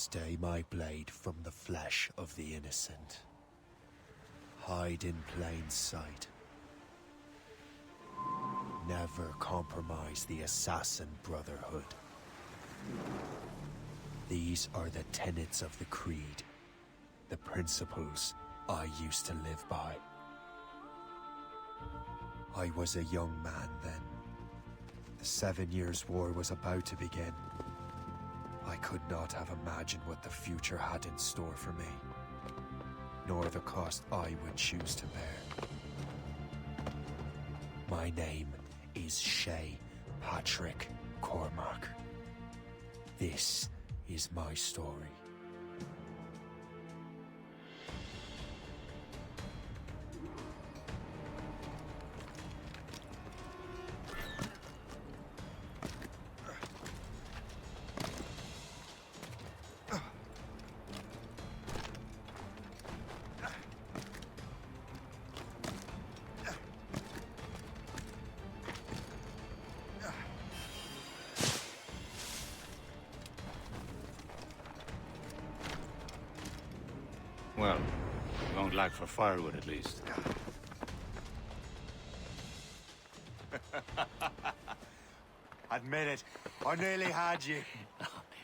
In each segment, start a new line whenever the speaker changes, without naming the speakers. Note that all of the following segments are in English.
Stay my blade from the flesh of the innocent. Hide in plain sight. Never compromise the Assassin Brotherhood. These are the tenets of the Creed, the principles I used to live by. I was a young man then. The 7 Years' War was about to begin. I could not have imagined what the future had in store for me, nor the cost I would choose to bear. My name is Shay Patrick Cormac. This is my story.
Well, we won't lack for firewood at least.
Admit it, I nearly had you.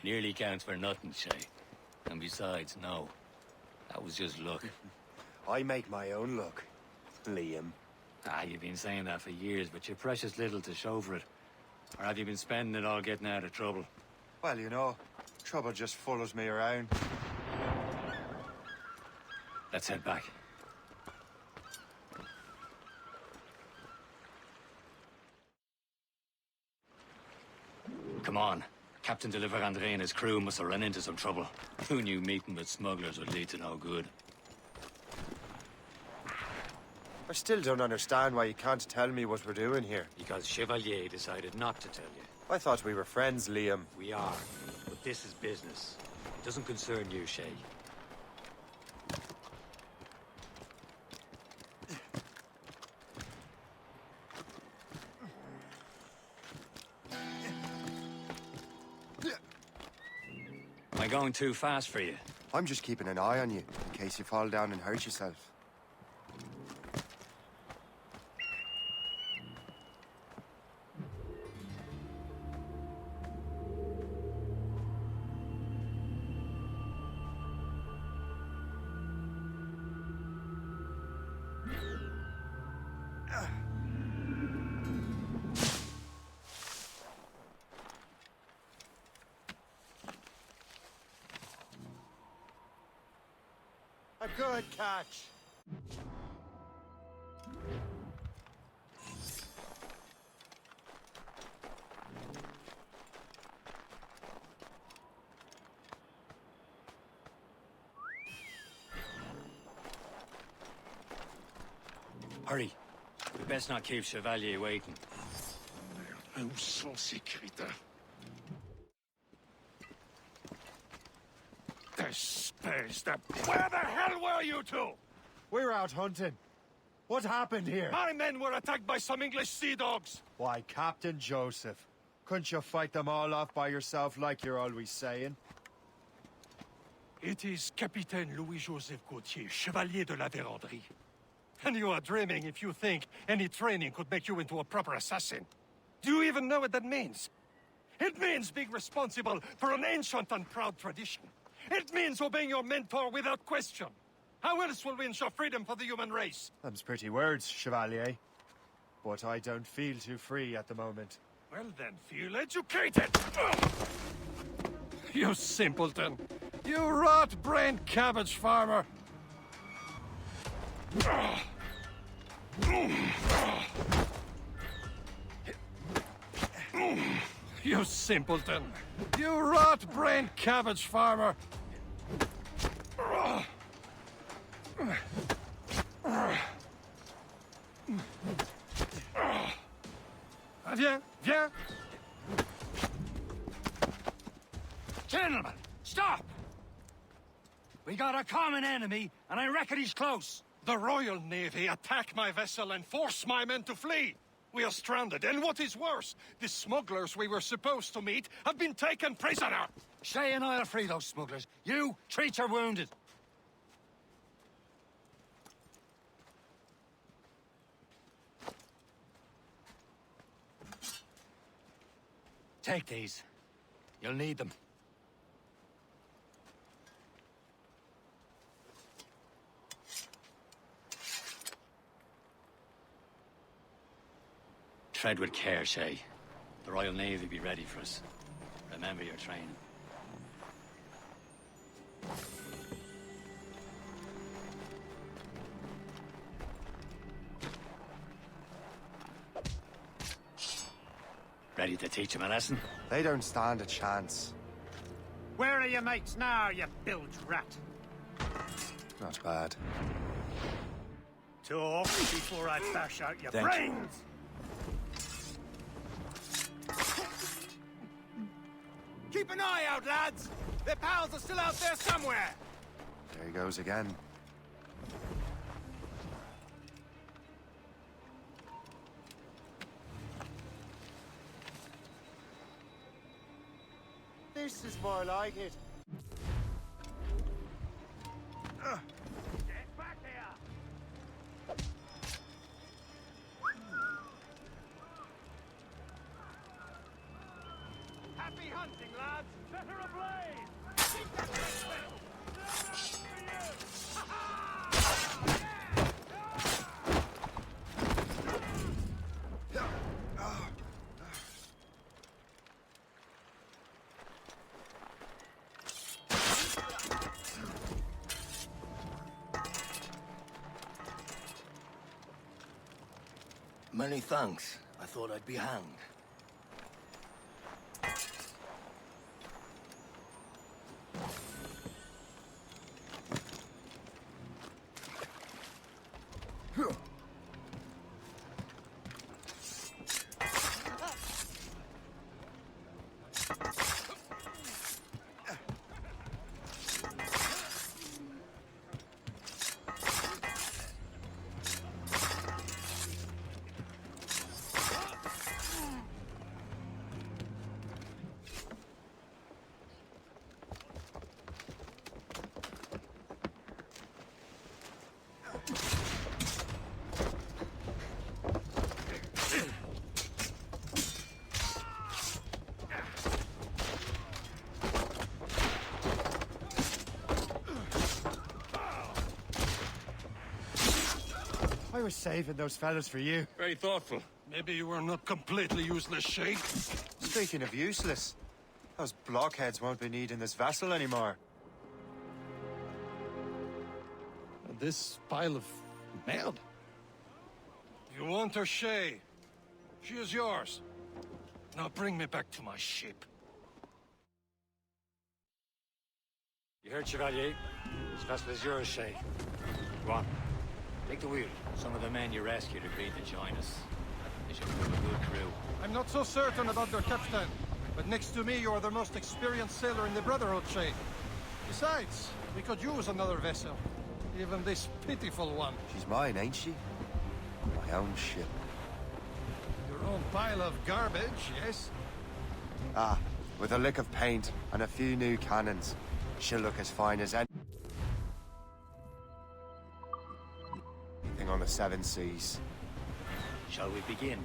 Nearly counts for nothing, Shay. And besides, no. That was just luck.
I make my own luck, Liam.
You've been saying that for years, but you're precious little to show for it. Or have you been spending it all getting out of trouble?
Well, you know, trouble just follows me around.
Let's head back. Come on. Captain de Liverandre and his crew must have run into some trouble. Who knew meeting with smugglers would lead to no good?
I still don't understand why you can't tell me what we're doing here.
Because Chevalier decided not to tell you.
I thought we were friends, Liam.
We are, but this is business. It doesn't concern you, Shay. Am I going too fast for you?
I'm just keeping an eye on you, in case you fall down and hurt yourself. A good catch.
Hurry. We best not keep Chevalier waiting.
Où sont ces crétins? Where the hell were you two?
We're out hunting. What happened here?
My men were attacked by some English sea dogs.
Why, Captain Joseph. Couldn't you fight them all off by yourself like you're always saying?
It is Capitaine Louis-Joseph Gauthier, Chevalier de la Vérendrye. And you are dreaming if you think any training could make you into a proper assassin. Do you even know what that means? It means being responsible for an ancient and proud tradition. It means obeying your mentor without question. How else will we ensure freedom for the human race?
Them's pretty words, Chevalier. But I don't feel too free at the moment.
Well then, feel educated! You simpleton! You rot-brained cabbage farmer! You simpleton! You rot-brained cabbage farmer! Viens, viens!
Gentlemen, stop! We got a common enemy, and I reckon he's close.
The Royal Navy attack my vessel and force my men to flee. We are stranded, and what is worse, the smugglers we were supposed to meet have been taken prisoner.
Shay and I'll free those smugglers. You, treat your wounded. Take these. You'll need them. Tread with care, Shay. The Royal Navy will be ready for us. Remember your training. Ready to teach them a lesson?
They don't stand a chance.
Where are your mates now, you bilge rat?
Not bad.
Talk before I bash out your
Thank you.
brains!
Keep an eye out, lads! Their pals are still out there somewhere!
There he goes again. This is more like it.
Get back here! Happy hunting, lads! Set her ablaze!
Many thanks. I thought I'd be hanged.
I was saving those fellas for you.
Very thoughtful. Maybe you were not completely useless, Shay.
Speaking of useless, those blockheads won't be needing this vessel anymore.
This pile of mail? You want her, Shay? She is yours. Now bring me back to my ship.
You heard, Chevalier? This vessel is yours, Shay. Go on. Take the wheel. Some of the men you rescued agreed to join us. They should prove a good crew.
I'm not so certain about their captain, but next to me, you're the most experienced sailor in the Brotherhood, Shay. Besides, we could use another vessel. Even this pitiful one.
She's mine, ain't she? My own ship.
Your own pile of garbage, yes?
Ah, with a lick of paint and a few new cannons, she'll look as fine as anything on the Seven Seas.
Shall we begin?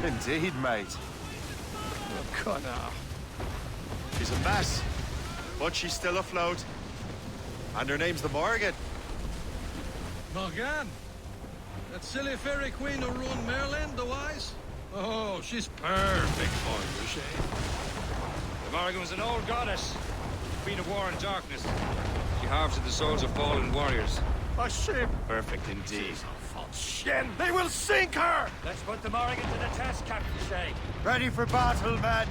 Indeed, mate.
Oh, God, now.
She's a mess, but she's still afloat. And her name's the Morgan.
Morgane? That silly fairy queen who ruined Merlin, the wise? Oh, she's perfect for you, Shay.
The Morgan was an old goddess, queen of war and darkness. She harvested the souls of fallen warriors.
A ship!
Perfect indeed.
Shen, they will sink her!
Let's put the Morrigan to the test, Captain Shay.
Ready for battle, men!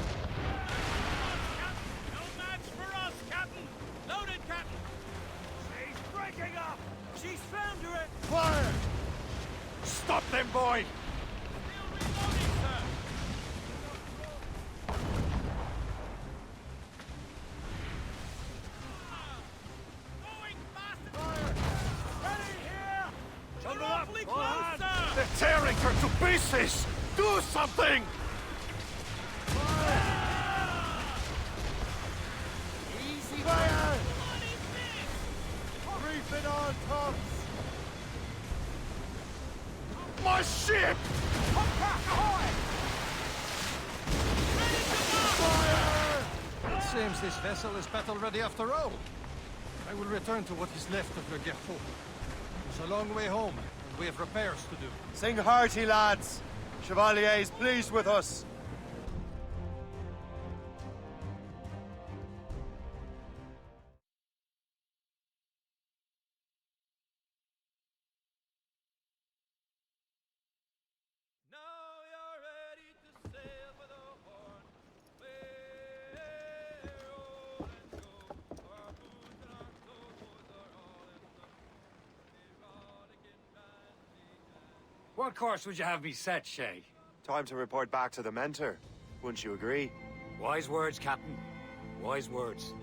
No match for us, Captain! Loaded, Captain! She's breaking up! She's foundering!
Fire! Stop them, boy!
Still reloading, sir! Going fast! Ready here!
Shoulder
We're
up!
awfully
Go
close,
on.
sir!
They're tearing her to pieces! Do something!
comes!
My ship! It seems this vessel is battle-ready after all. I will return to what is left of Le Gerfaut. It's a long way home, and we have repairs to do.
Sing hearty, lads! Chevalier is pleased with us.
Now you're ready to sail for the horn. Way roll and go. Our boots and our clothes are all in the rollicking bandy.
What course would you have me set, Shay?
Time to report back to the mentor. Wouldn't you agree?
Wise words, Captain. Wise words.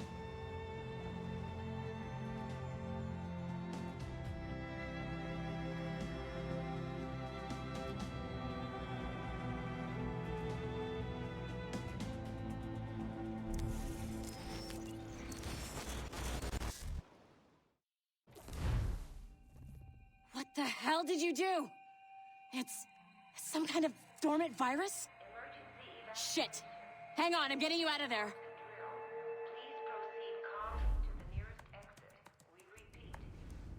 What the hell did you do? It's some kind of dormant virus? Shit! Hang on, I'm getting you out of there.
Please proceed calmly to the nearest exit. We repeat,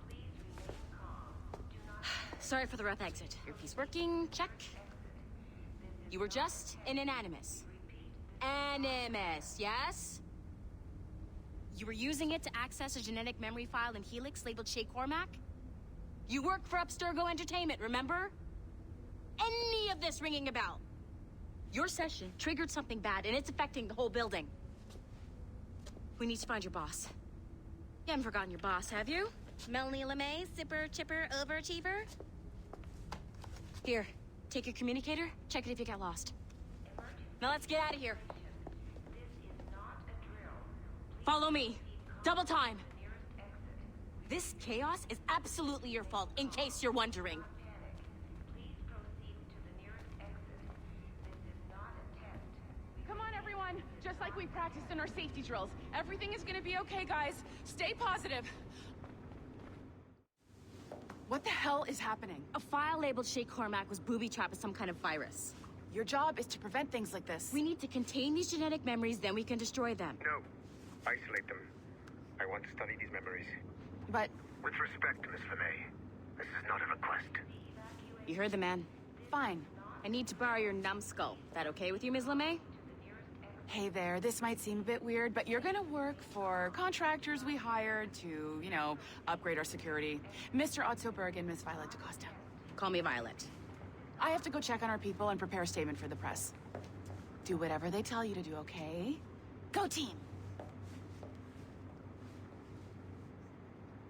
please remain calm. Do not
Sorry for the rough exit. Earpiece working, check. You were just in an Animus. Animus, yes? You were using it to access a genetic memory file in Helix labeled Shay Cormac? You work for Abstergo Entertainment, remember? Any of this ringing a bell? Your session triggered something bad, and it's affecting the whole building. We need to find your boss. You haven't forgotten your boss, have you? Melanie LeMay, zipper, chipper, overachiever? Here, take your communicator, check it if you get lost. Now let's get out of here.
This is not a drill.
Follow me. Double time. This chaos is absolutely your fault, in case you're wondering.
Panic. Please proceed to the nearest exit. This is not a test.
Come on, everyone. Just like we practiced in our safety drills. Everything is gonna be okay, guys. Stay positive. What the hell is happening?
A file labeled Shay Cormac was booby-trapped with some kind of virus.
Your job is to prevent things like this.
We need to contain these genetic memories, then we can destroy them.
No. Isolate them. I want to study these memories.
But
With respect, Miss LeMay, this is not a request.
You heard the man.
fine.
I need to borrow your numbskull. That okay with you, Ms. LeMay?
Hey there, this might seem a bit weird, but you're gonna work for contractors we hired to, you know, upgrade our security. Mr. Ottoberg and Miss Violet DaCosta.
Call me Violet.
I have to go check on our people and prepare a statement for the press. Do whatever they tell you to do, okay? Go team!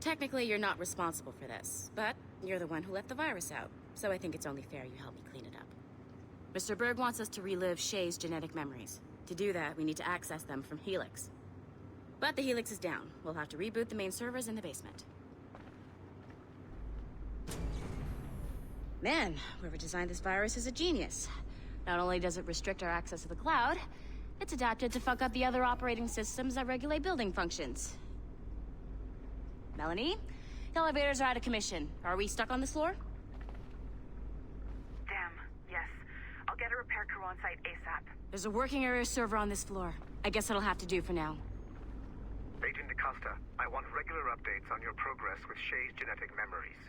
Technically, you're not responsible for this, but you're the one who let the virus out, so I think it's only fair you help me clean it up. Mr. Berg wants us to relive Shay's genetic memories. To do that, we need to access them from Helix. But the Helix is down. We'll have to reboot the main servers in the basement. Man, whoever designed this virus is a genius. Not only does it restrict our access to the cloud, it's adapted to fuck up the other operating systems that regulate building functions. Melanie? The elevators are out of commission. Are we stuck on this floor?
Damn, yes. I'll get a repair crew on site ASAP.
There's a working area server on this floor. I guess that'll have to do for now.
Agent DaCosta, I want regular updates on your progress with Shay's genetic memories.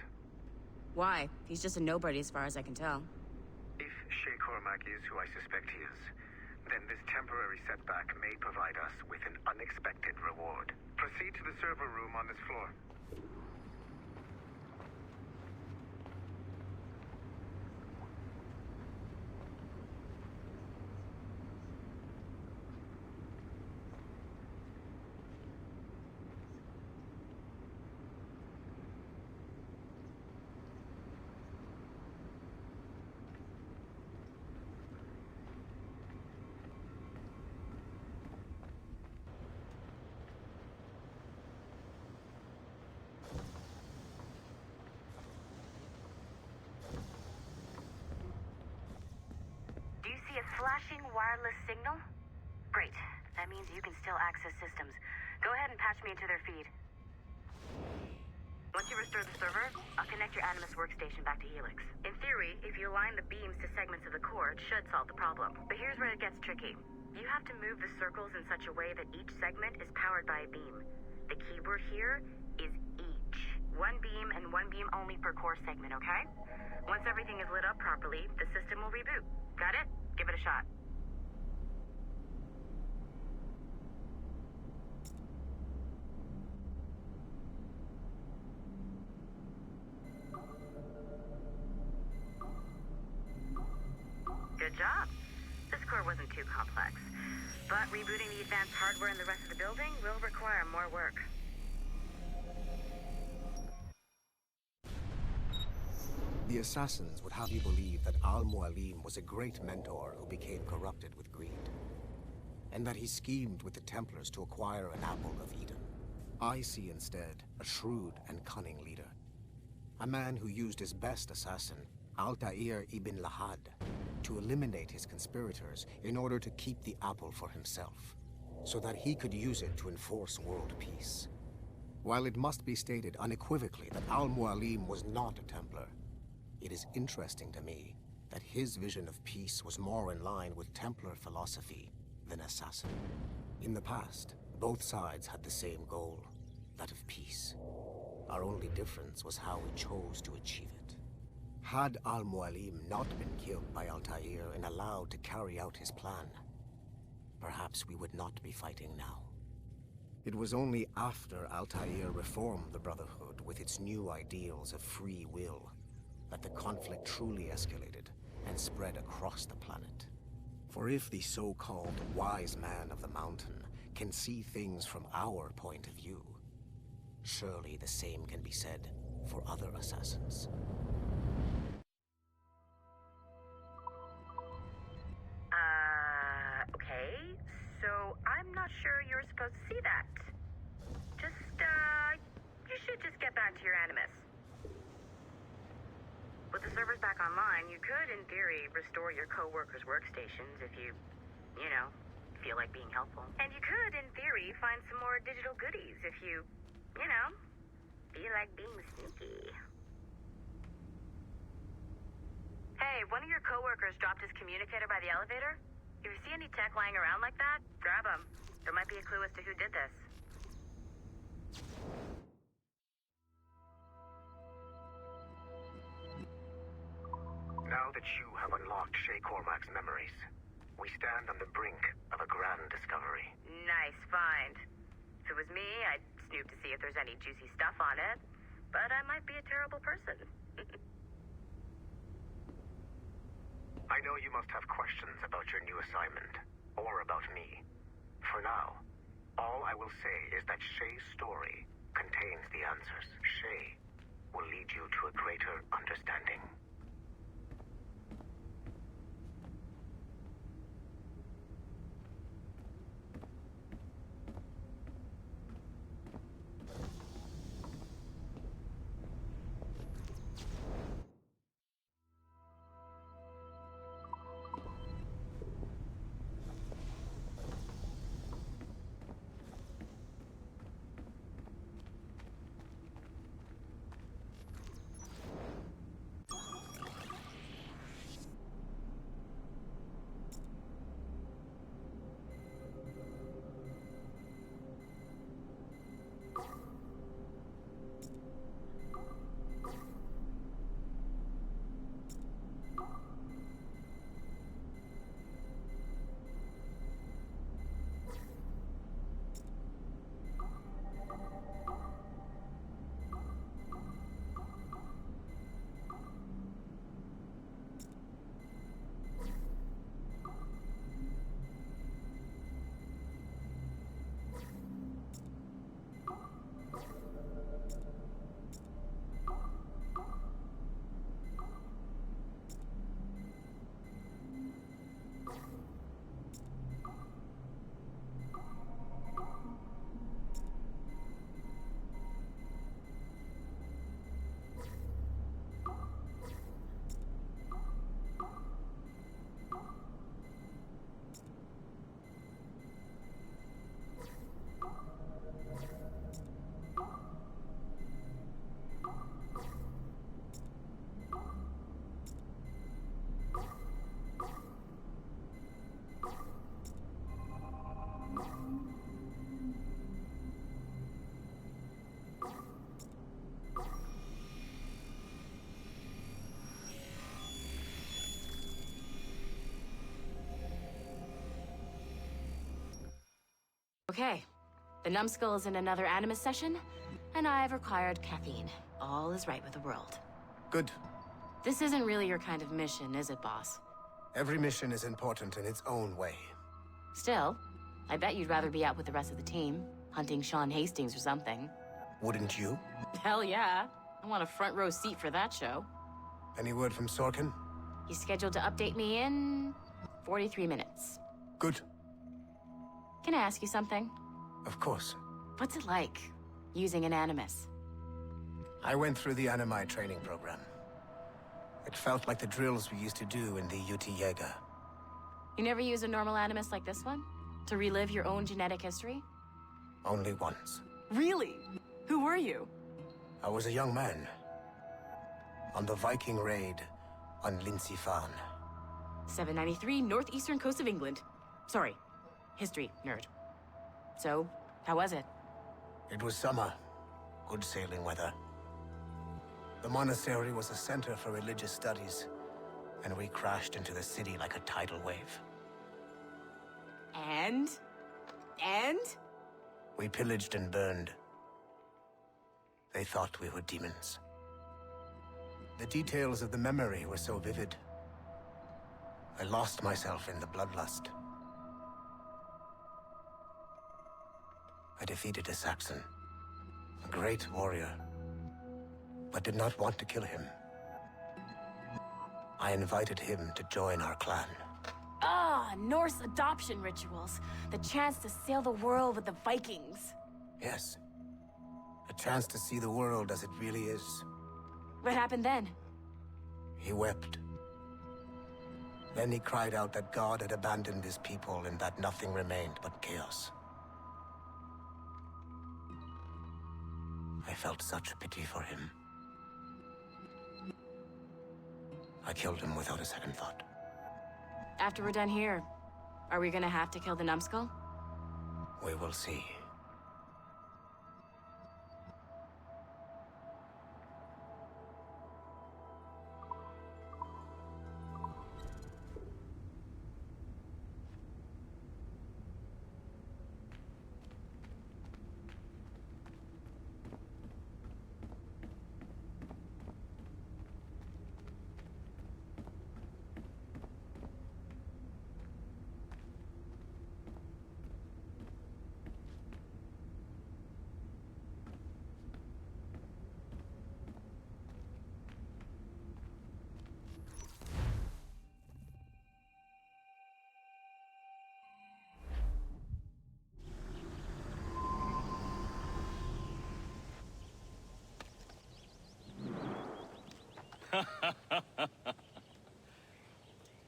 Why? He's just a nobody as far as I can tell.
If Shay Cormac is who I suspect he is, then this temporary setback may provide us with an unexpected reward. Proceed to the server room on this floor.
Do you see a flashing wireless signal? Great. That means you can still access systems. Go ahead and patch me into their feed. Once you restore the server, I'll connect your Animus workstation back to Helix. In theory, if you align the beams to segments of the core, it should solve the problem. But here's where it gets tricky. You have to move the circles in such a way that each segment is powered by a beam. The keyword here is each. One beam and one beam only per core segment, okay? Once everything is lit up properly, the system will reboot. Got it? Give it a shot. Good job. This core wasn't too complex. But rebooting the advanced hardware in the rest of the building will require more work.
The assassins would have you believe that Al-Mualim was a great mentor who became corrupted with greed, and that he schemed with the Templars to acquire an apple of Eden. I see instead a shrewd and cunning leader, a man who used his best assassin, Altair ibn Lahad, to eliminate his conspirators in order to keep the apple for himself, so that he could use it to enforce world peace. While it must be stated unequivocally that Al-Mualim was not a Templar, it is interesting to me that his vision of peace was more in line with Templar philosophy than assassin. In the past, both sides had the same goal, that of peace. Our only difference was how we chose to achieve it. Had Al-Mualim not been killed by Altair and allowed to carry out his plan, perhaps we would not be fighting now. It was only after Altair reformed the Brotherhood with its new ideals of free will that the conflict truly escalated and spread across the planet. For if the so-called wise man of the mountain can see things from our point of view, surely the same can be said for other assassins.
Okay, so I'm not sure you're supposed to see that. You should just get back to your Animus. With the servers back online, you could, in theory, restore your co-workers' workstations if you feel like being helpful. And you could, in theory, find some more digital goodies if you feel like being sneaky. Hey, one of your co-workers dropped his communicator by the elevator. If you see any tech lying around like that, grab them. There might be a clue as to who did this.
Now that you have unlocked Shay Cormac's memories, we stand on the brink of a grand discovery.
Nice find. If it was me, I'd snoop to see if there's any juicy stuff on it. But I might be a terrible person.
I know you must have questions about your new assignment, or about me. For now, all I will say is that Shay's story contains the answers. Shay will lead you to a greater understanding.
Okay. The numbskull is in another Animus session, and I've required caffeine. All is right with the world.
Good.
This isn't really your kind of mission, is it, boss?
Every mission is important in its own way.
Still, I bet you'd rather be out with the rest of the team, hunting Sean Hastings or something.
Wouldn't you?
Hell yeah. I want a front row seat for that show.
Any word from Sorkin?
He's scheduled to update me in 43 minutes.
Good.
Can I ask you something?
Of course.
What's it like, using an Animus?
I went through the Animi training program. It felt like the drills we used to do in the UT Jaeger.
You never use a normal Animus like this one? To relive your own genetic history?
Only once.
Really? Who were you?
I was a young man. On the Viking raid on Lindsey Farn.
793, northeastern coast of England. Sorry, history nerd. So, how was it?
It was summer. Good sailing weather. The monastery was a center for religious studies, and we crashed into the city like a tidal wave.
And?
We pillaged and burned. They thought we were demons. The details of the memory were so vivid. I lost myself in the bloodlust. I defeated a Saxon, a great warrior, but did not want to kill him. I invited him to join our clan.
Ah, Norse adoption rituals. The chance to sail the world with the Vikings.
Yes. A chance to see the world as it really is.
What happened then?
He wept. Then he cried out that God had abandoned his people and that nothing remained but chaos. I felt such pity for him. I killed him without a second thought.
After we're done here, are we gonna have to kill the numbskull?
We will see.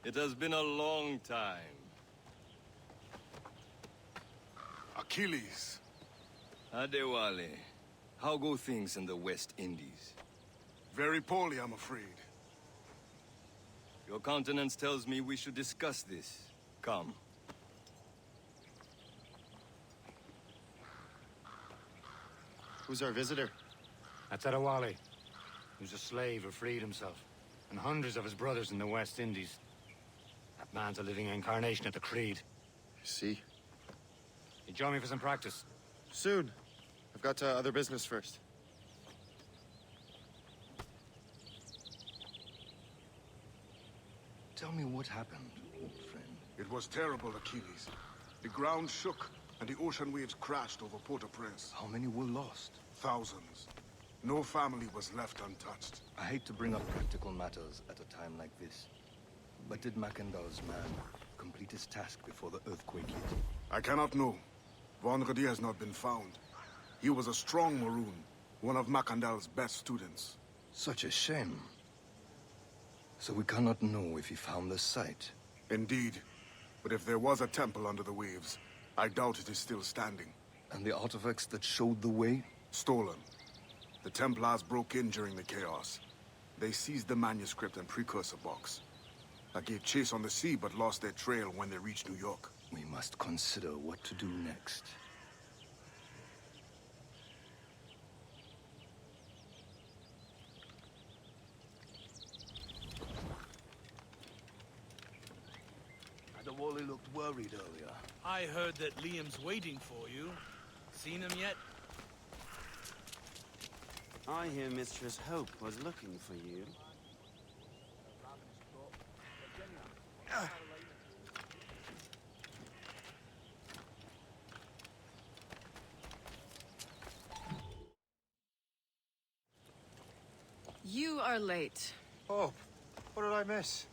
It has been a long time.
Achilles.
Adewale, how go things in the West Indies?
Very poorly, I'm afraid.
Your countenance tells me we should discuss this. Come.
Who's our visitor?
That's Adewale. He was a slave who freed himself, and hundreds of his brothers in the West Indies. That man's a living incarnation of the Creed.
See?
You join me for some practice?
Soon. I've got other business first.
Tell me what happened, old friend.
It was terrible, Achilles. The ground shook, and the ocean waves crashed over Port-au-Prince.
How many were lost?
Thousands. No family was left untouched.
I hate to bring up practical matters at a time like this. But did Macandal's man complete his task before the earthquake hit?
I cannot know. Vonredi has not been found. He was a strong Maroon, one of Macandal's best students.
Such a shame. So we cannot know if he found the site.
Indeed. But if there was a temple under the waves, I doubt it is still standing.
And the artifacts that showed the way?
Stolen. The Templars broke in during the chaos. They seized the manuscript and precursor box. I gave chase on the sea, but lost their trail when they reached New York.
We must consider what to do next.
Adewale looked worried earlier. I heard that Liam's waiting for you. Seen him yet?
I hear Mistress Hope was looking for you.
You are late.
Oh, what did I miss?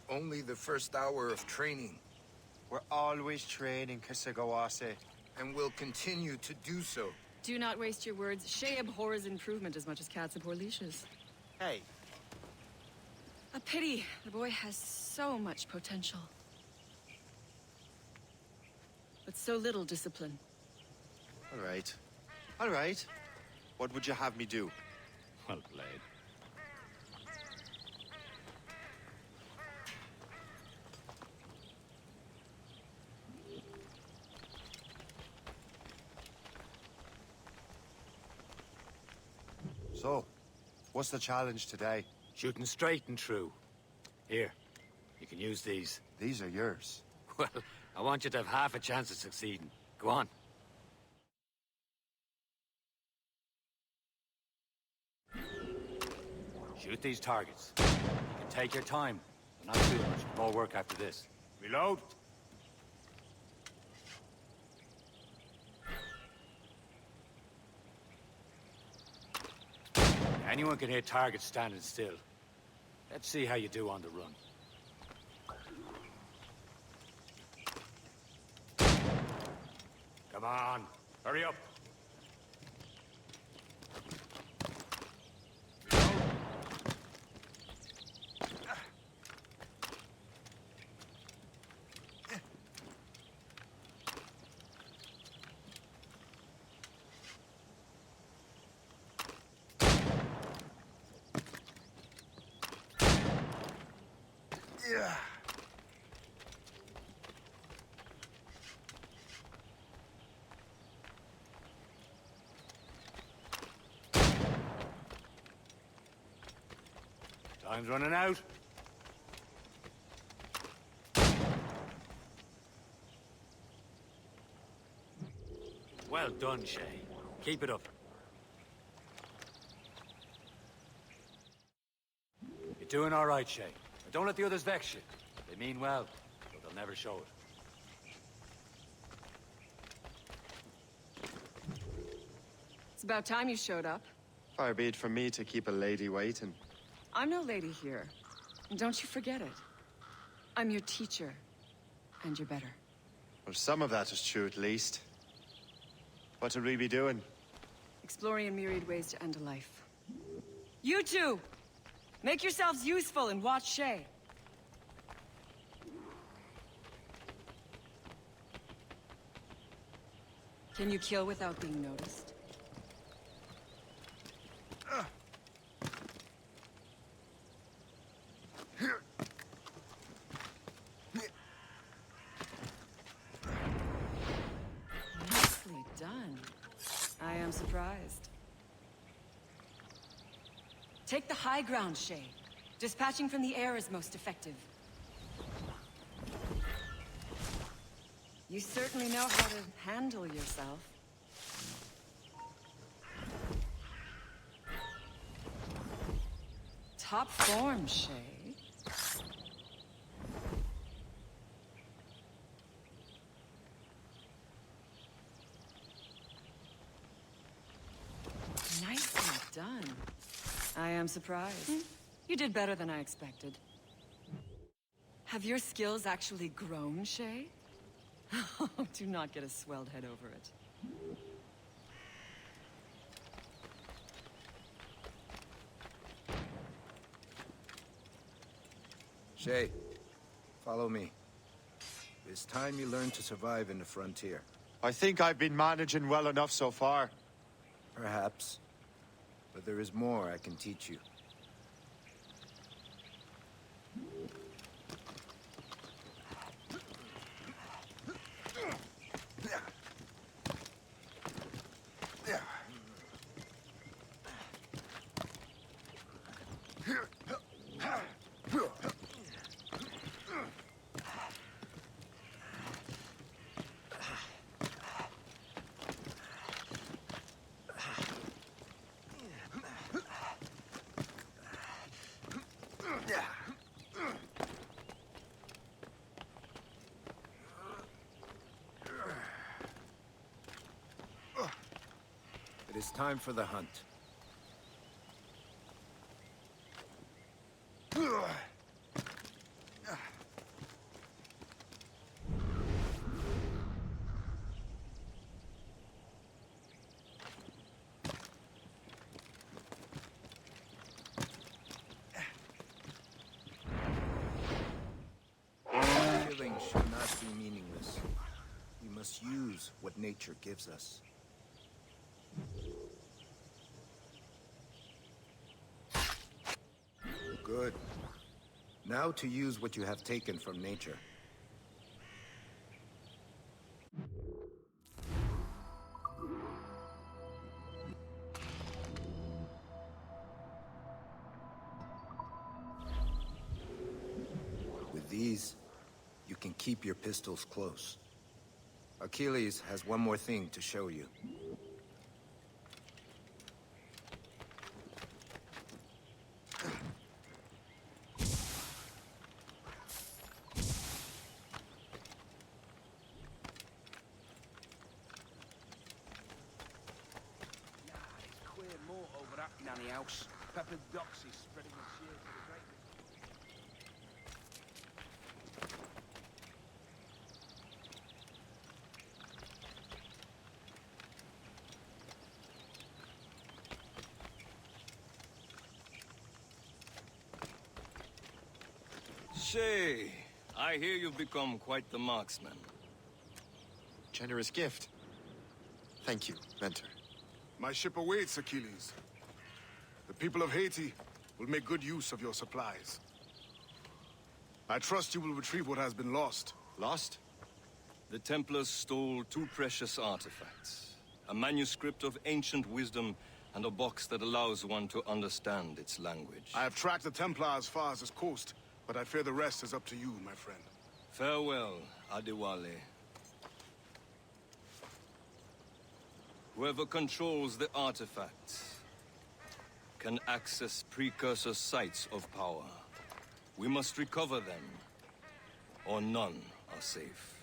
Only the first hour of training.
We're always training, Kisagawase.
And will continue to do so.
Do not waste your words. Shay abhors improvement as much as cats abhor leashes.
Hey.
A pity. The boy has so much potential. But so little discipline.
All right. All right. What would you have me do?
Well played.
So, what's the challenge today?
Shooting straight and true. Here, you can use these.
These are yours.
Well, I want you to have half a chance of succeeding. Go on. Shoot these targets. You can take your time, but not too much. More work after this. Reload. Anyone can hit targets standing still. Let's see how you do on the run. Come on, hurry up.
Yeah.
Time's running out. Well done, Shay. Keep it up. You're doing all right, Shay. But don't let the others vex you. They mean well, but they'll never show it.
It's about time you showed up.
Far be it from me to keep a lady waiting.
I'm no lady here. And don't you forget it. I'm your teacher. And you're better.
Well, some of that is true at least. What will we be doing?
Exploring a myriad ways to end a life. You two! Make yourselves useful and watch Shay. Can you kill without being noticed? Nicely done. I am surprised. Take the high ground, Shay. Dispatching from the air is most effective. You certainly know how to handle yourself. Top form, Shay. Nicely done. I am surprised. You did better than I expected. Have your skills actually grown, Shay? Do not get a swelled head over it.
Shay, follow me. It's time you learn to survive in the frontier.
I think I've been managing well enough so far.
Perhaps. But there is more I can teach you. is time for the hunt. Killing should not be meaningless. We must use what nature gives us. Good. Now to use what you have taken from nature. With these, you can keep your pistols close. Achilles has one more thing to show you.
Nanny house. Peppered doxy spreading the cheer to the great.
Shay, I hear you've become quite the marksman.
Generous gift. Thank you, Mentor.
My ship awaits, Achilles. The people of Haiti will make good use of your supplies. I trust you will retrieve what has been lost.
Lost?
The Templars stole two precious artifacts. A manuscript of ancient wisdom and a box that allows one to understand its language.
I have tracked the Templar as far as this coast, but I fear the rest is up to you, my friend.
Farewell, Adewale. Whoever controls the artifacts can access precursor sites of power. We must recover them, or none are safe.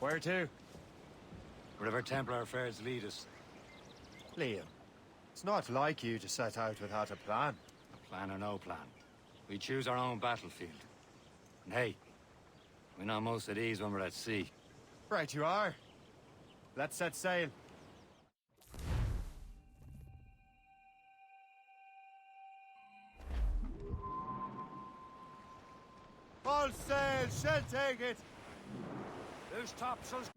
Where to? Wherever Templar affairs lead us.
Liam, it's not like you to set out without a plan.
A plan or no plan. We choose our own battlefield. And hey, we know most at ease when we're at sea.
Right you are. Let's set sail. All sail, shall take it!
Loose topsails.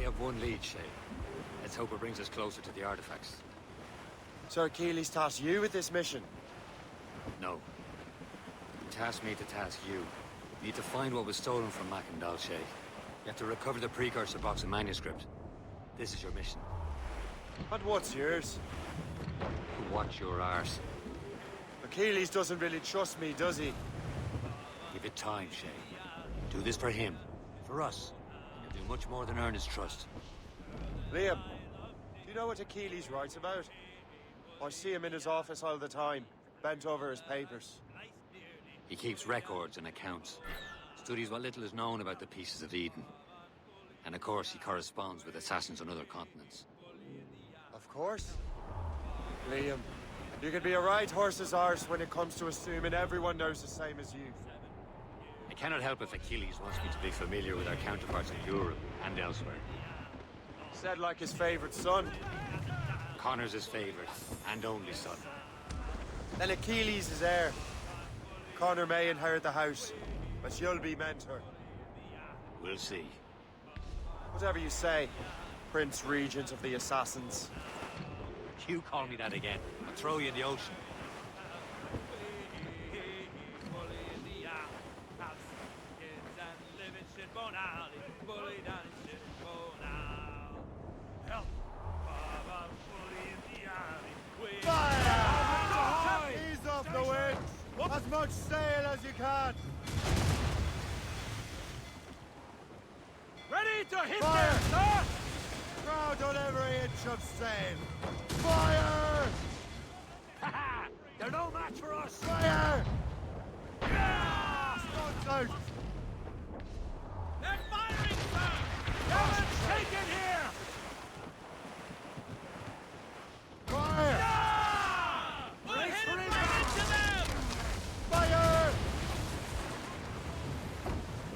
have one lead, Shay. Let's hope it brings us closer to the artifacts.
Sir Keeley's tasked you with this mission.
No. He tasked me to task you. You need to find what was stolen from Mackandal, Shay. You have to recover the precursor box and manuscript. This is your mission.
And what's yours?
Watch your arse.
Achilles doesn't really trust me, does he?
Give it time, Shay. Do this for him. For us. And you'll do much more than earn his trust.
Liam, do you know what Achilles writes about? I see him in his office all the time, bent over his papers.
He keeps records and accounts. Studies what little is known about the Pieces of Eden. And of course, he corresponds with assassins on other continents.
Of course. Liam, you can be a right horse's arse when it comes to assuming everyone knows the same as you.
I cannot help if Achilles wants me to be familiar with our counterparts in Europe and elsewhere.
Said like his favorite son.
Connor's his favorite and only son.
Then Achilles is heir. Connor may inherit the house, but you'll be mentor.
We'll see.
Whatever you say, Prince Regent of the Assassins.
You call me that again, I'll throw you in the ocean.
Fire! Ease off the wind! As much sail as you can!
Ready to hit
Fire!
them, sir!
Crowd on every inch of sail! Fire!
They're no match for us!
Fire! Guns out!
They're firing, sir! Gavin's taken here!
Fire!
We're headed right into them!
Fire!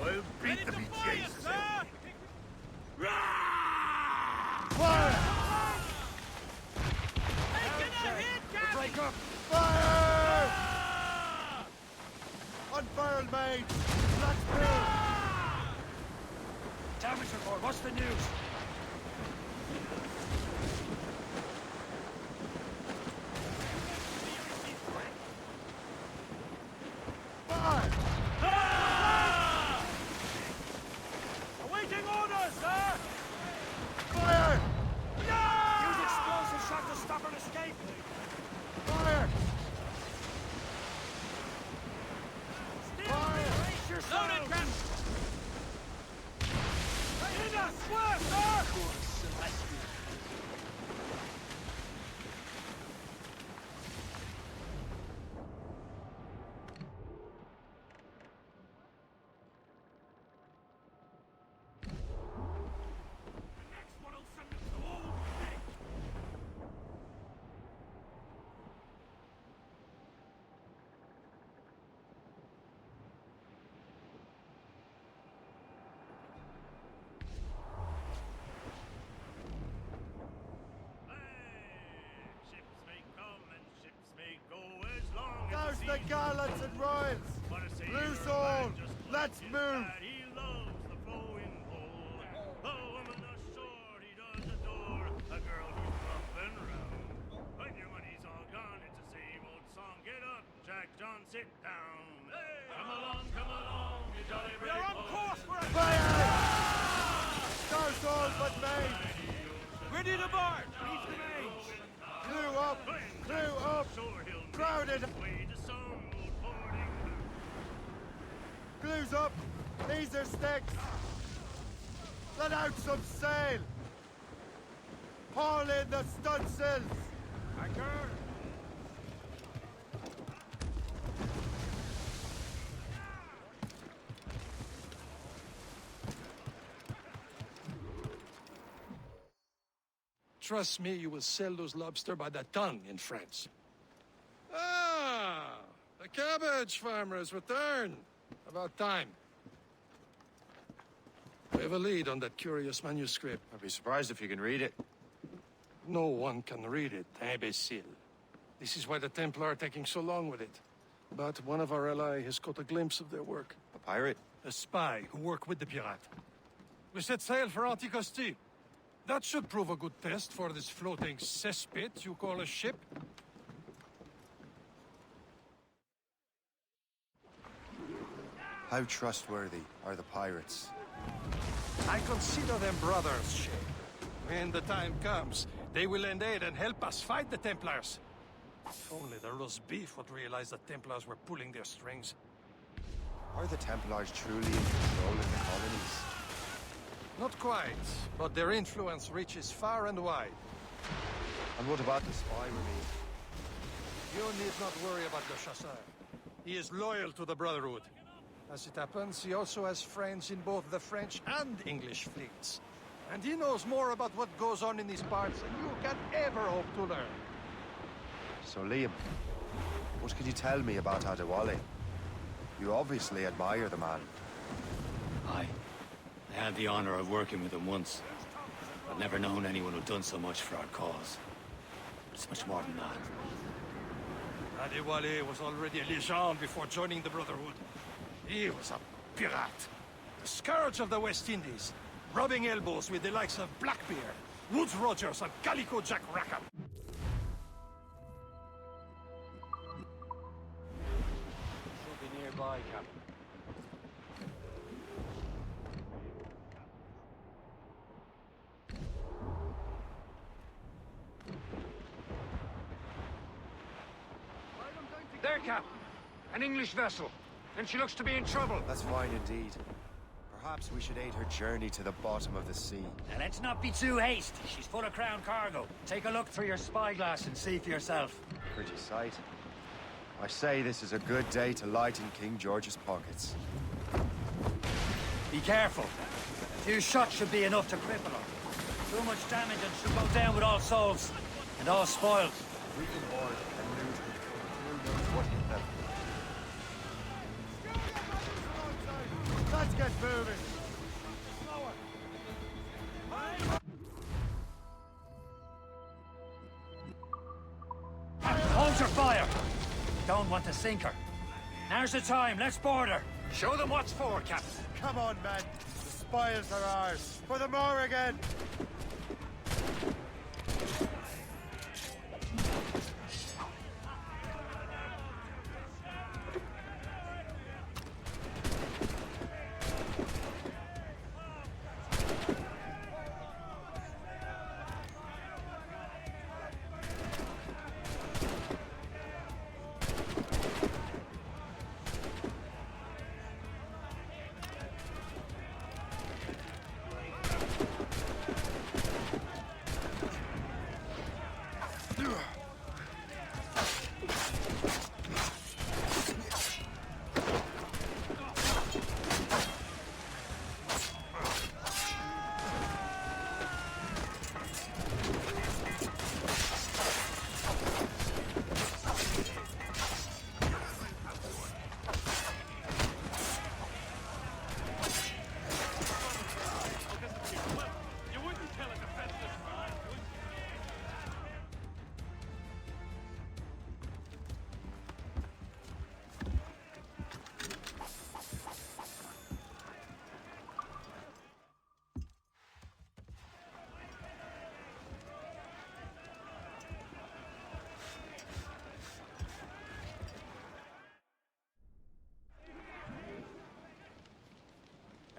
I'll beat the BJs, sir!
Fire!
Taking a hit, Gavin!
Break up! Fire! Unfurled, mates! Let's move!
Damage report, what's the news?
Fire!
Awaiting orders, sir!
Fire!
Use explosive shot to stop an escape!
Fire!
Brace yourself! Loaded, Captain! In us! Where, sir?
Douse the gallants and royals! Loose all! Let's move!
Sit down. Come along, you jolly We're on course for a
Fire! Douse all but main!
Ready to march! East the range!
Crew up! Crew up! Crowded! Glues up! These are sticks! Let out some sail! Haul in the stunsails!
Anchor! Trust me, you will sell those lobster by the ton in France. Ah! The cabbage farmer has returned. About time. We have a lead on that curious manuscript.
I'd be surprised if you can read it.
No one can read it, imbecile. This is why the Templar are taking so long with it. But one of our allies has caught a glimpse of their work.
A pirate?
A spy who worked with the pirate. We set sail for Anticosti. That should prove a good test for this floating cesspit you call a ship.
How trustworthy are the pirates?
I consider them brothers, Shay. When the time comes, they will lend aid and help us fight the Templars. If only the roast beef would realize the Templars were pulling their strings.
Are the Templars truly in control in the colonies?
Not quite, but their influence reaches far and wide.
And what about the spy Remy?
You need not worry about the Chasseur. He is loyal to the Brotherhood. As it happens, he also has friends in both the French and English fleets. And he knows more about what goes on in these parts than you can ever hope to learn.
So Liam, what can you tell me about Adewale? You obviously admire the man.
Aye. I had the honor of working with him once. I've never known anyone who'd done so much for our cause. It's much more than that.
Adewale was already a legend before joining the Brotherhood. He was a pirate. The scourge of the West Indies, rubbing elbows with the likes of Blackbeard, Woodes Rogers, and Calico Jack Rackham.
Should be nearby, Captain.
There, Cap. An English vessel. And she looks to be in trouble.
That's fine indeed. Perhaps we should aid her journey to the bottom of the sea.
Now let's not be too hasty. She's full of crown cargo. Take a look through your spyglass and see for yourself.
Pretty sight. I say this is a good day to lighten King George's pockets.
Be careful. A few shots should be enough to cripple her. Too much damage and she'll go down with all souls. And all spoiled.
We can board and loot who knows what hit them.
Let's get moving!
Hold your fire! Don't want to sink her. Now's the time, let's board her. Show them what's for, Captain.
Come on, men. The spoils are ours. For the Morrigan!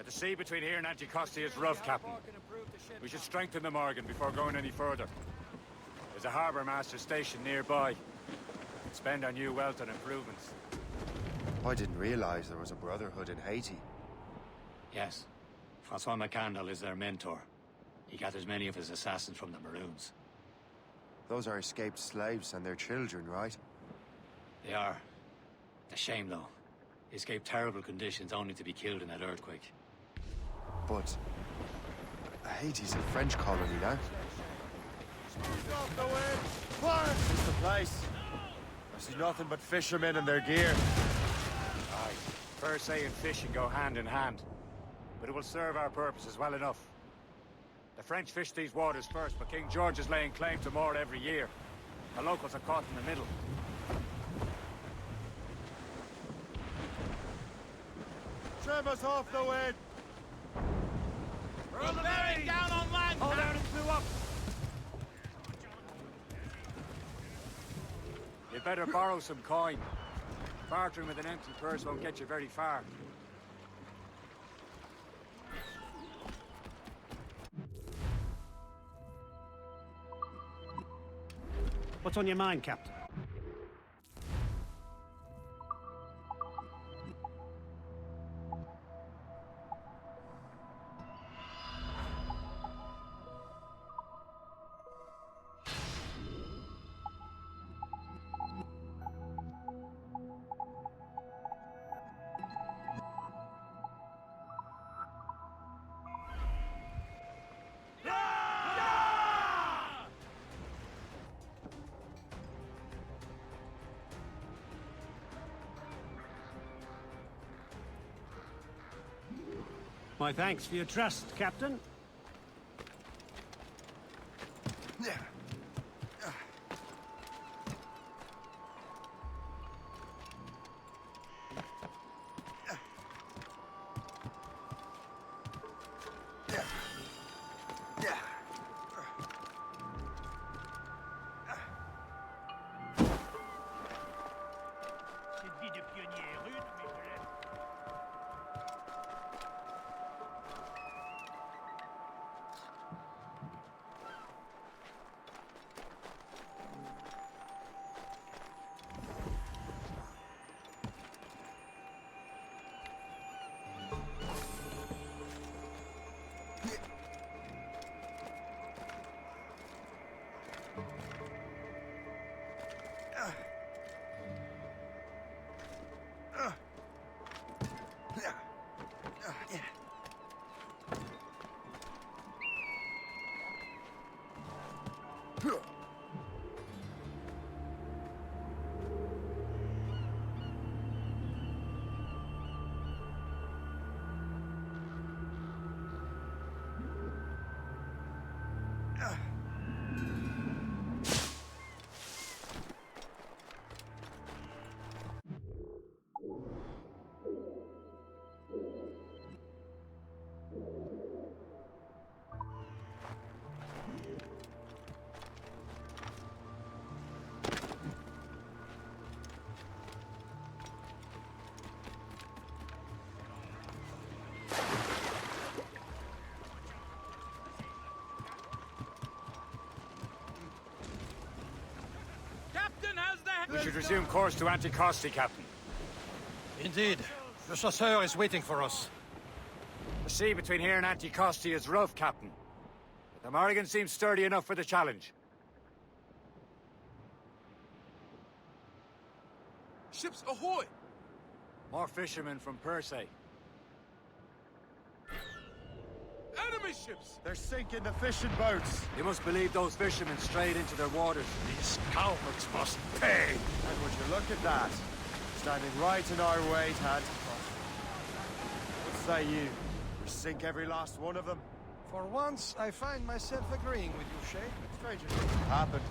The sea between here and Anticosti is rough, Captain. We should strengthen the Morgan before going any further. There's a harbour master station nearby. Spend our new wealth on improvements.
I didn't realize there was a brotherhood in Haiti.
Yes. Francois McCandle is their mentor. He gathers many of his assassins from the Maroons.
Those are escaped slaves and their children, right?
They are. A shame, though. They escaped terrible conditions only to be killed in that earthquake.
But Haiti's a French colony now.
Off the wind! Fire!
It's the place. I see nothing but fishermen and their gear.
Aye. Per se and fishing go hand in hand. But it will serve our purposes well enough. The French fish these waters first, but King George is laying claim to more every year. The locals are caught in the middle.
Trim us off the wind!
We're on the bearing down on land!
Hold down
blew up!
You'd better borrow some coin. Bartering with an empty purse won't get you very far.
What's on your mind, Captain? My thanks for your trust, Captain.
Cette vie de pionnier est rude, mais je l'aime.
We should resume course to Anticosti, Captain.
Indeed. Le Chasseur is waiting for us.
The sea between here and Anticosti is rough, Captain. But the Morrigan seems sturdy enough for the challenge.
Ships ahoy!
More fishermen from Persay.
Enemy ships!
They're sinking the fishing boats.
You must believe those fishermen strayed into their waters.
These cowards must pay!
And would you look at that? Standing right in our way to Anticosti. What say you? We sink every last one of them?
For once, I find myself agreeing with you, Shay.
Stranger things have happened.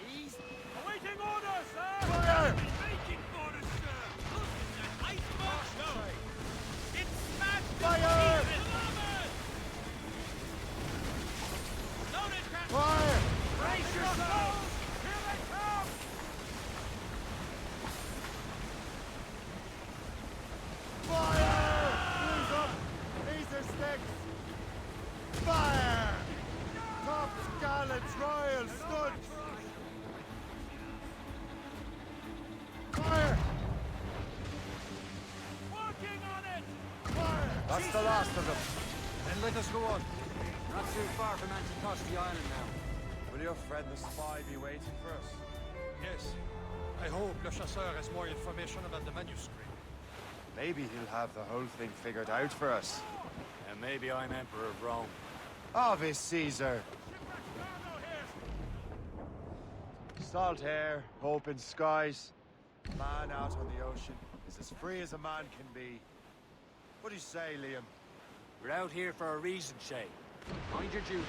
He's awaiting orders, sir!
Fire!
Making orders, sir! Look at that iceberg show! It's smashed to
Fire!
pieces! Loaded, Captain!
Fire!
Brace yourselves! Here they come!
Fire! Blues up! These are sticks! Fire! Tops, gallants, royals, studs! Fire!
Working on it!
Fire! That's the last of them.
Then let us go on.
Not too far from Anticosti Island now.
Will your friend the spy be waiting for us?
Yes. I hope Le Chasseur has more information about the manuscript.
Maybe he'll have the whole thing figured out for us.
And maybe I'm Emperor of Rome.
Ave Caesar! Salt air, open skies. Man out on the ocean is as free as a man can be. What do you say, Liam?
We're out here for a reason, Shay. Mind your duty.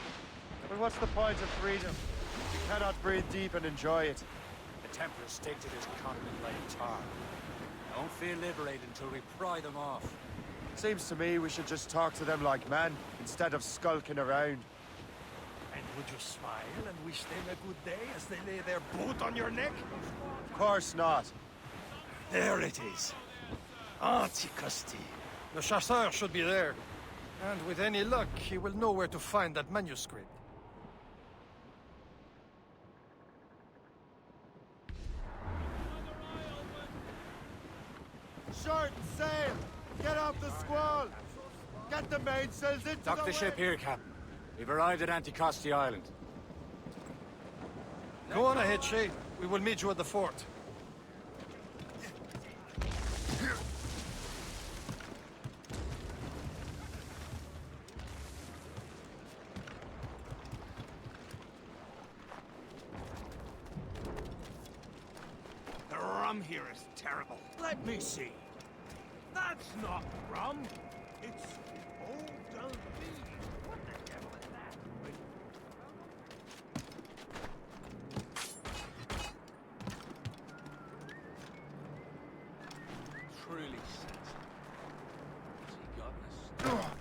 But what's the point of freedom? You cannot breathe deep and enjoy it.
The Templars stick to this continent like tar. Don't feel liberated until we pry them off.
Seems to me we should just talk to them like men, instead of skulking around.
And would you smile and wish them a good day as they lay their boot on your neck?
Of course not.
There it is. Anticosti. The chasseur should be there. And with any luck, he will know where to find that manuscript.
Short sail! Get off the squall! Get the mainsails into
Dock the ship here, Captain. We've arrived at Anticosti Island.
Go on ahead, Shay. We will meet you at the fort.
The rum here is terrible. Let me see. That's not rum. It's old Dundee. What the devil is that? Truly sensible. Has he got a stone?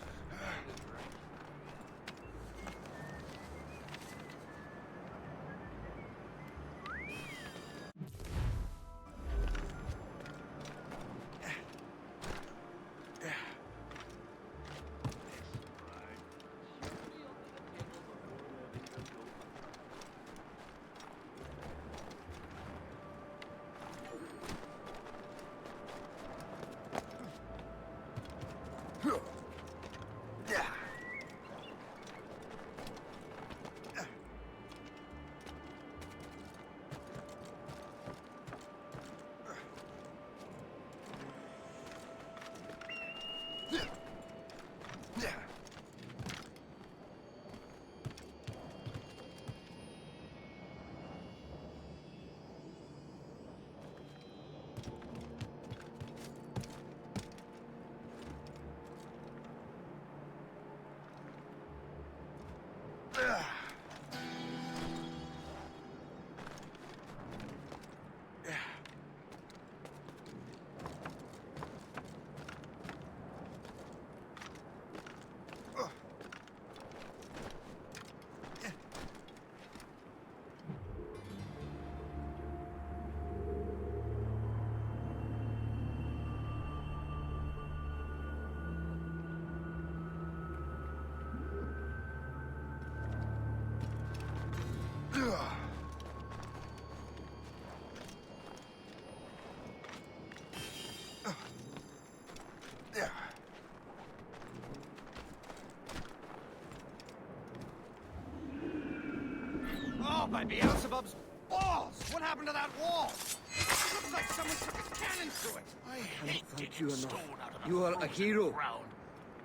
Oh, by Beelzebub's balls! What happened to that wall? It looks like someone took a cannon through it. I hate digging stone out of
You are a
frozen
hero.
ground.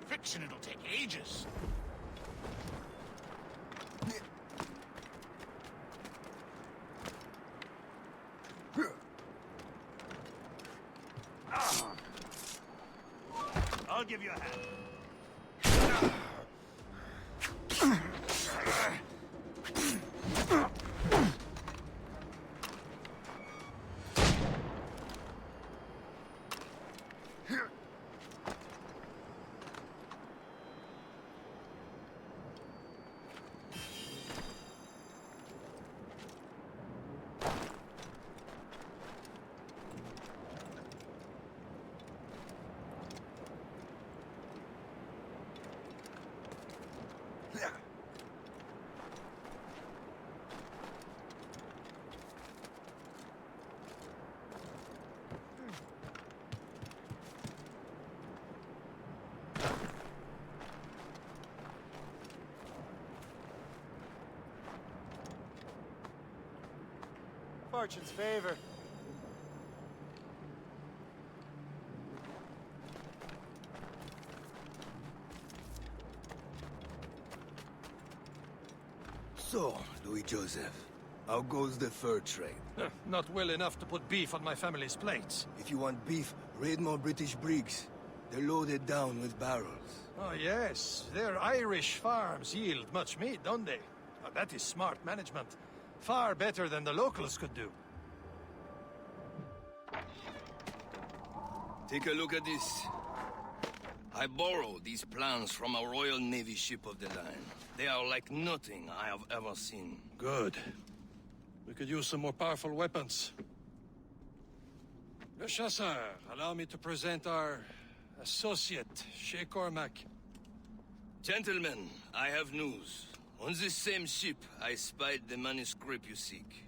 Fixing it'll take ages. I'll give you a hand.
Fortune's favor.
So, Louis Joseph, how goes the fur trade?
Not well enough to put beef on my family's plates.
If you want beef, raid more British brigs. They're loaded down with barrels.
Oh, yes. Their Irish farms yield much meat, don't they? Now, that is smart management. Far better than the locals could do.
Take a look at this. I borrowed these plans from a Royal Navy ship of the line. They are like nothing I have ever seen.
Good. We could use some more powerful weapons. Le Chasseur, allow me to present our associate, Shay Cormac.
Gentlemen, I have news. On this same ship, I spied the manuscript you seek.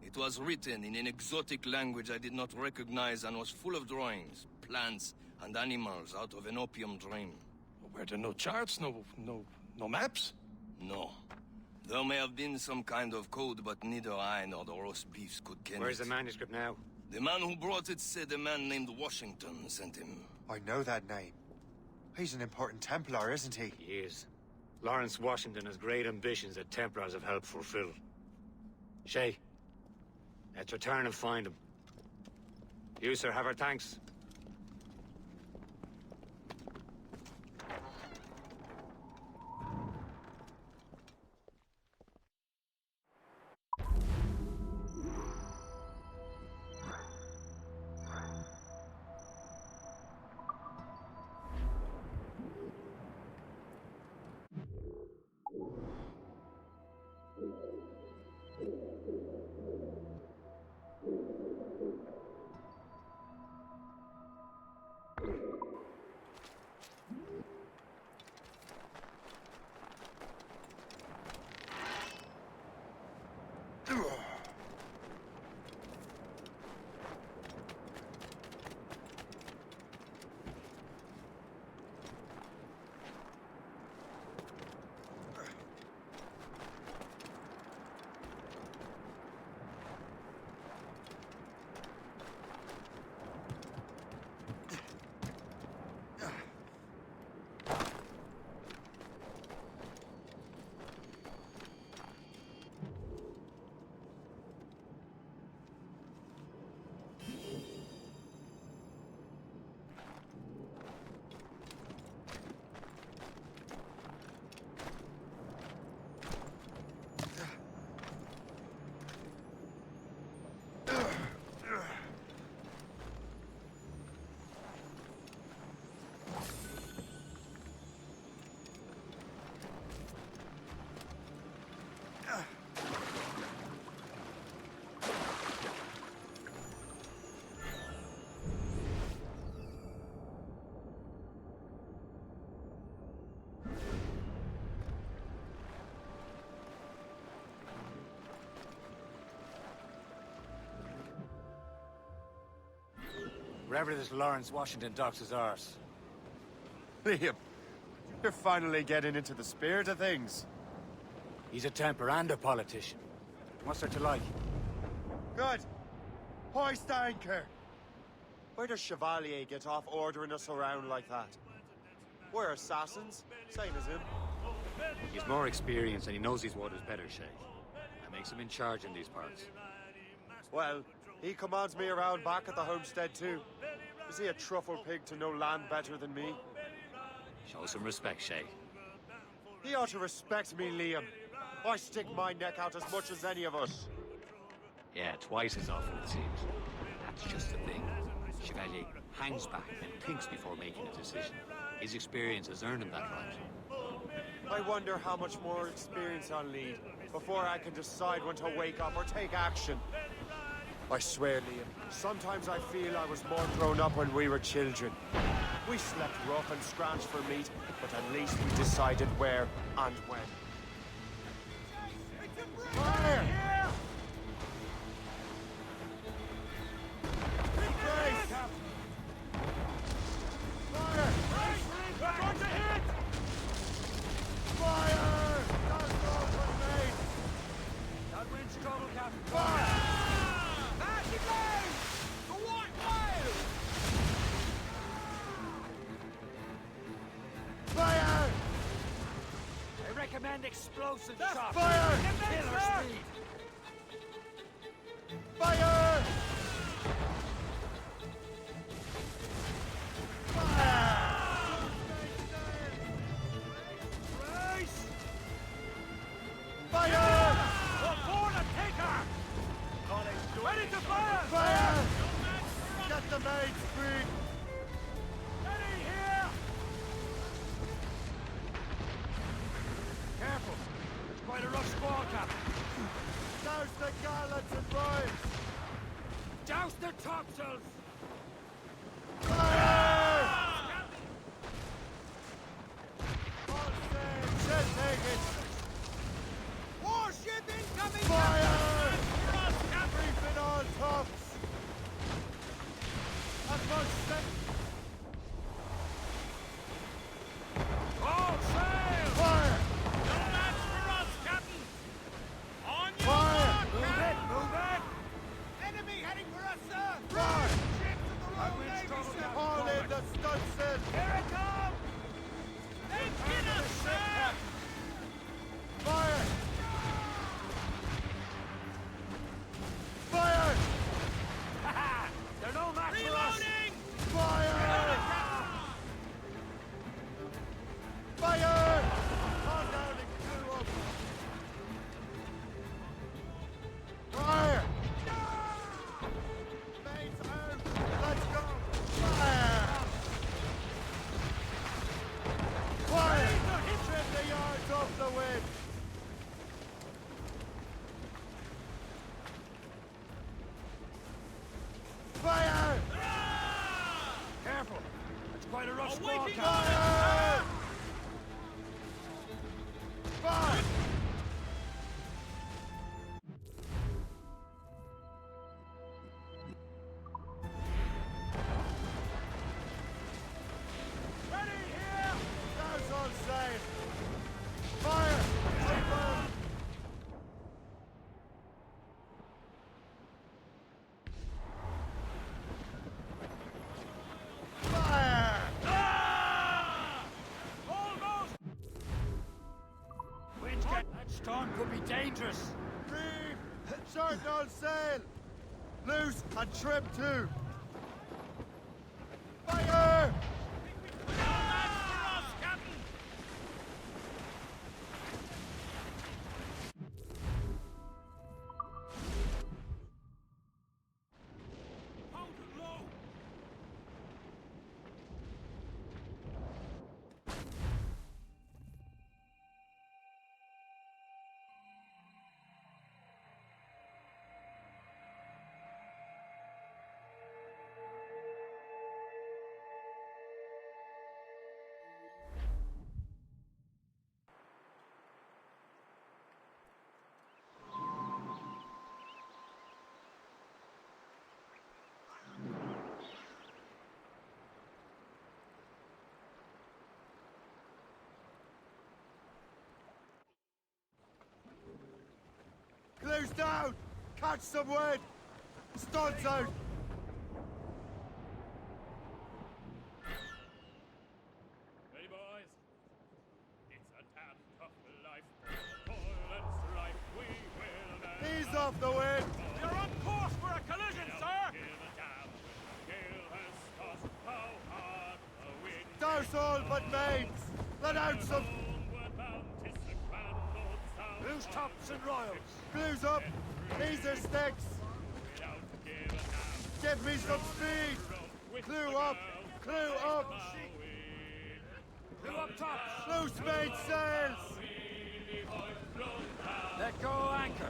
It was written in an exotic language I did not recognize and was full of drawings, plants, and animals out of an opium dream.
Were there no charts, no maps?
No. There may have been some kind of code, but neither I nor the roast beefs could ken
Where's
it.
the manuscript now?
The man who brought it said a man named Washington sent him.
I know that name. He's an important Templar, isn't he?
He is. Lawrence Washington has great ambitions that Templars have helped fulfill. Shay, let's return and find him. You, sir, have our thanks. Wherever this Lawrence Washington docks is ours.
Liam, you're finally getting into the spirit of things.
He's a Templar and a politician. What's there to like?
Good. Hoist anchor. Where does Chevalier get off ordering us around like that? We're assassins, same as him.
He's more experienced and he knows these waters better, Shay. That makes him in charge in these parts.
Well, he commands me around back at the homestead too. Is he a truffle pig to know land better than me?
Show some respect, Shay.
He ought to respect me, Liam. I stick my neck out as much as any of us.
Yeah, twice as often it seems. That's just the thing. Chevalier hangs back and thinks before making a decision. His experience has earned him that right.
I wonder how much more experience I'll need before I can decide when to wake up or take action. I swear, Liam, sometimes I feel I was more grown up when we were children. We slept rough and scrounged for meat, but at least we decided where and when. Fire!
Recommend explosive shots.
Fire!
Killer speed.
Fire! Fire!
Aboard and take her! Ready to fire!
Fire! Get the main speed!
Ready here!
and boys!
Douse the topsails!
Fire! All sail, shall take it!
Warship incoming!
Fire!
Cross, Captain!
Reefing all tops! At full set!
All sail!
Fire!
No match for us, Captain! On your
Fire!
mark,
Move
Captain!
it, move it!
Enemy heading for us, sir!
Fire!
Ships of the Royal Navy, sir!
All in the stunsail!
Here it comes! They get us, sir!
Fire! Fire!
They're no match for us!
Reloading! Fire! Fire! Calm down and crew up! Fire! Mates out! Let's go! Fire! Fire! Trim the yards off the wind! Fire!
Careful! That's quite a rough squall,
Fire!
Captain!
Fire! Ready here! That's on sail! Fire! Fire! Fire!
Almost! Winds get... That storm could be dangerous.
Reef! Short all sail! Loose and trim too! Fire!
No match for us, Captain! Hold it low!
Close down! Catch some wind! Stuns out!
Ready, boys? It's a damn tough life. Toil and strife we will never
Ease off the wind!
You're on course for a collision, sir!
give a damn when the gale has tossed how hard the wind
Douse all but mains! Let out some...
homeward bound. 'Tis the grand old sound
Loose tops and royals!
Glues up! Ease her sticks!
without give a damn.
Give me some speed! Clue up! Clue up!
Clue up tops!
Loose main sails!
Let go anchor!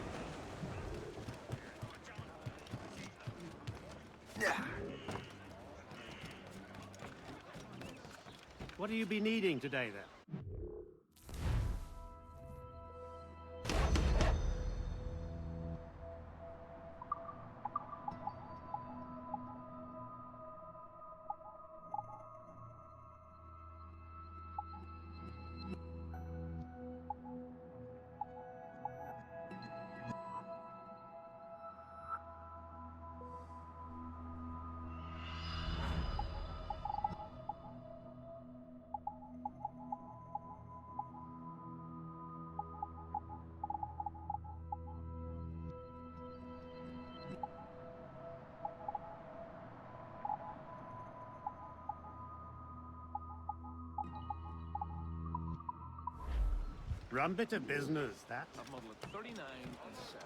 What do you be needing today, then? Rum bit of business, that.
I've modeled 39 and 7.